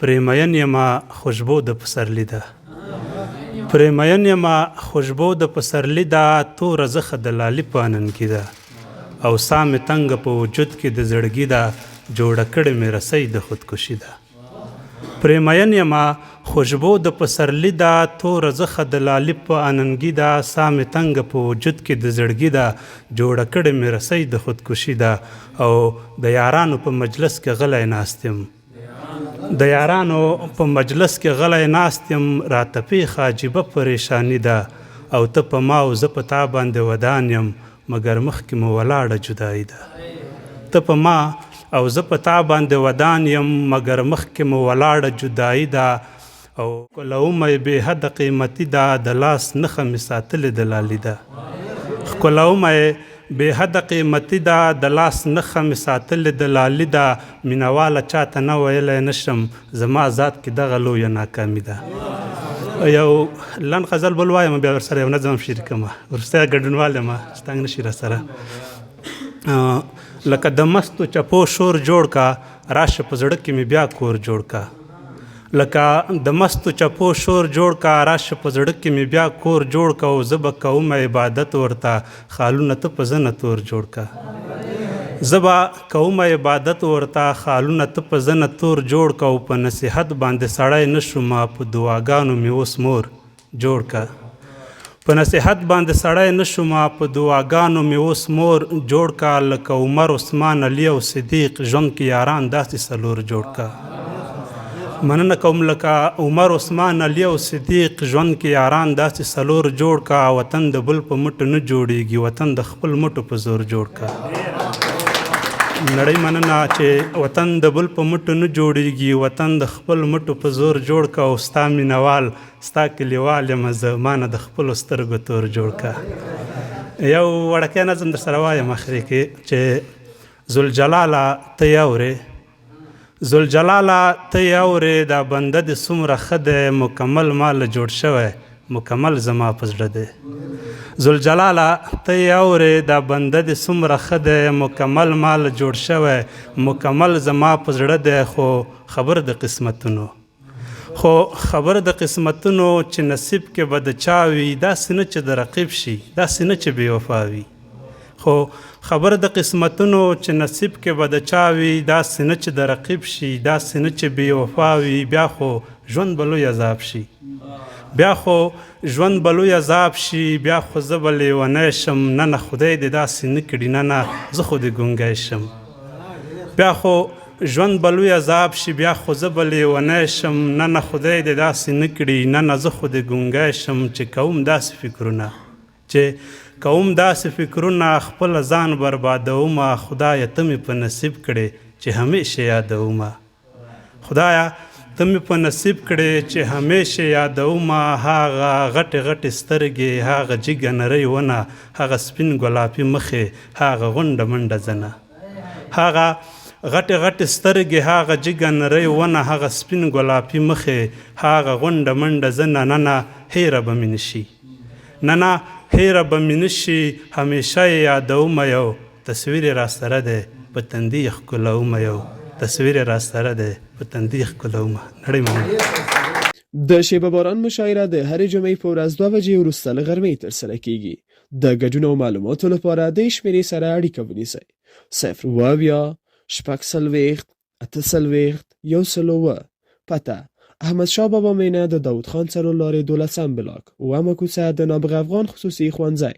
پرې مین یمه خوشبو د پسرلي ده پرې مین یمه خوشبو د پسرلي ده توره زخه د لالي په اننګي ده او ساه مې تنګه په وجود کې د زړګي ده جوړه کړې مې رسۍ د خودکشي ده پرې مین یمه خوشبو د پسرلي ده توره زخه د لالي په اننګي ده ساه مې تنګه په وجود کې د زړګي ده جوړه کړې مې رسۍ د خودکشي ده او د یارانو په مجلس کې غلی ناست یم د یارانو په مجلس کې غلی ناست یم راته پیښه عجیبه پریشاني ده او ته په ما او زه په تا باندې ودان یم مګر مخکې مو ولاړه جدایي ده ته په ما او زه په تا باندې ودان یم مګر مخکې مو ولاړه جدایي ده او ښکلومه یې بې حده قیمتي ده د لاس نښه مې ساتلې د لالي ده ښکلومه یې بې حده قیمتي ده د لاس نښه مې ساتلې د لالي ده مینهواله چاته نه ویلی نشم زما ذات کې دغه لویه ناکامي ده یو لنډ غزل بل وایم بیا ورسره یو نظم هم شریکومه وروستی ګډونوال یم چې تنګ نشي راسره لکه د مستو چپو شور جوړ کا راشه په زړه کې مې بیا کور جوړ کا لکه د مستو چپو شور جوړ کا راشه په زړه کې مې بیا کور جوړ کا او زه به کومه عبادت ورته خالونه ته په زنه تور جوړ کا زه به کومه عبادت ورته خالونه ته په زنه تور جوړ کا او په نصیحت باندې سړی نه شومه په دعاګانو مې اوس مور جوړ کا په نصیحت باندې سړی نه شومه په دعاګانو مې اوس مور جوړ کا لکه عمر عثمان علي او صدیق ژوند کې یاران داسې څلور جوړ کا مننه کوم لکه عمر عثمان علي او صدیق ژوند کې یاران داسې څلور جوړ کا وطن د بل په مټو نه جوړیږي وطن د خپل مټو په زور جوړ کا نړۍ مننه چې وطن د بل په مټو نه جوړیږي وطن د خپل مټو په زور جوړ کا او ستا مینوال ستا کلیوال یم زه مانه د خپلو سترګو تور جوړ کا یو وړکی نظم در سره وایم اخري کې چې ذوالجلاله ته یې ذوالجلاله ته یې اورې دا بنده دې څومره ښه دی مکمل ماله جوړ شوی مکمل زما په زړه دی ذوالجلاله ته یې اورې دا بنده دې څومره ښه دی مکمل ماله جوړ شوی مکمل زما په زړه دی خو خبر د قسمتونو چې نصیب کې به د چا وي داسې نه چې د رقیب شي داسې نه چې بې وفا وي خو خبر د قسمتونو چې نصیب کې به د چا وي داسې نه چې د رقیب شي داسې نه چې بې وفا وي بیا خو ژوند به لوی عذاب شي بیا خو ژوند به لوی عذاب شي بیا خو زه به لیونی شم نه نه خدای دې داسې نه کړي نه نه زه خو دې ګونګی شم بیا خو ژوند به لوی عذاب شي بیا خو زه به لیونی شم نه نه خدای دې داسې نه کړي نه نه زه خو دې ګونګی شم چې کوم داسې فکرونه خپل ځان بربادومه خدایه ته مې په نصیب کړې چې همیشه یادومه خدایه ته مې په نصیب کړې چې همیشه یادومه هغه غټې غټې سترګې هغه جګه نرۍ ونه هغه سپین ګلابي مخې هغه غونډه منډه زنه هغه غټې غټې سترګې هغه جګه نرۍ ونه هغه سپین ګلابي مخې هغه غونډه منډه زنه نه نه هیره به مې نشي نه نه هیره به مې نشي همیشه یې یادومه یو تصویر یې راسره دی په تندي یې ښکلومه یو تصویر یې راسره دی په تندي یې ښکلومه نړۍ مننه د شیبه باران مشاعره د هرې جمعې په ورځ 2 بجې وروسته له غرمې ترسره کیږي د ګډون او معلوماتو لپاره د شمیرې سره اړیکه ونیسئ 0 پته احمد شاه بابا مینه د داود خان سراللارې 12 بلاک و کوڅه د نابغه افغان خصوصي ښوونځی